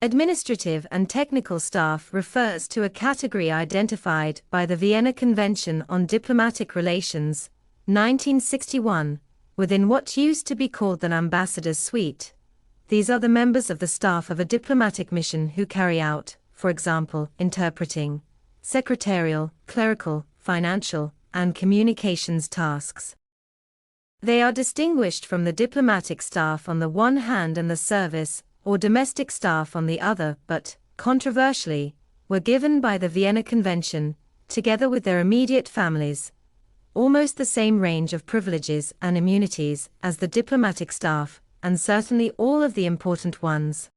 Administrative and technical staff refers to a category identified by the Vienna Convention on Diplomatic Relations, 1961, within what used to be called the ambassador's suite. These are the members of the staff of a diplomatic mission who carry out, for example, interpreting, secretarial, clerical, financial, and communications tasks. They are distinguished from the diplomatic staff on the one hand and the service or domestic staff on the other, but, controversially, were given by the Vienna Convention, together with their immediate families, almost the same range of privileges and immunities as the diplomatic staff, and certainly all of the important ones.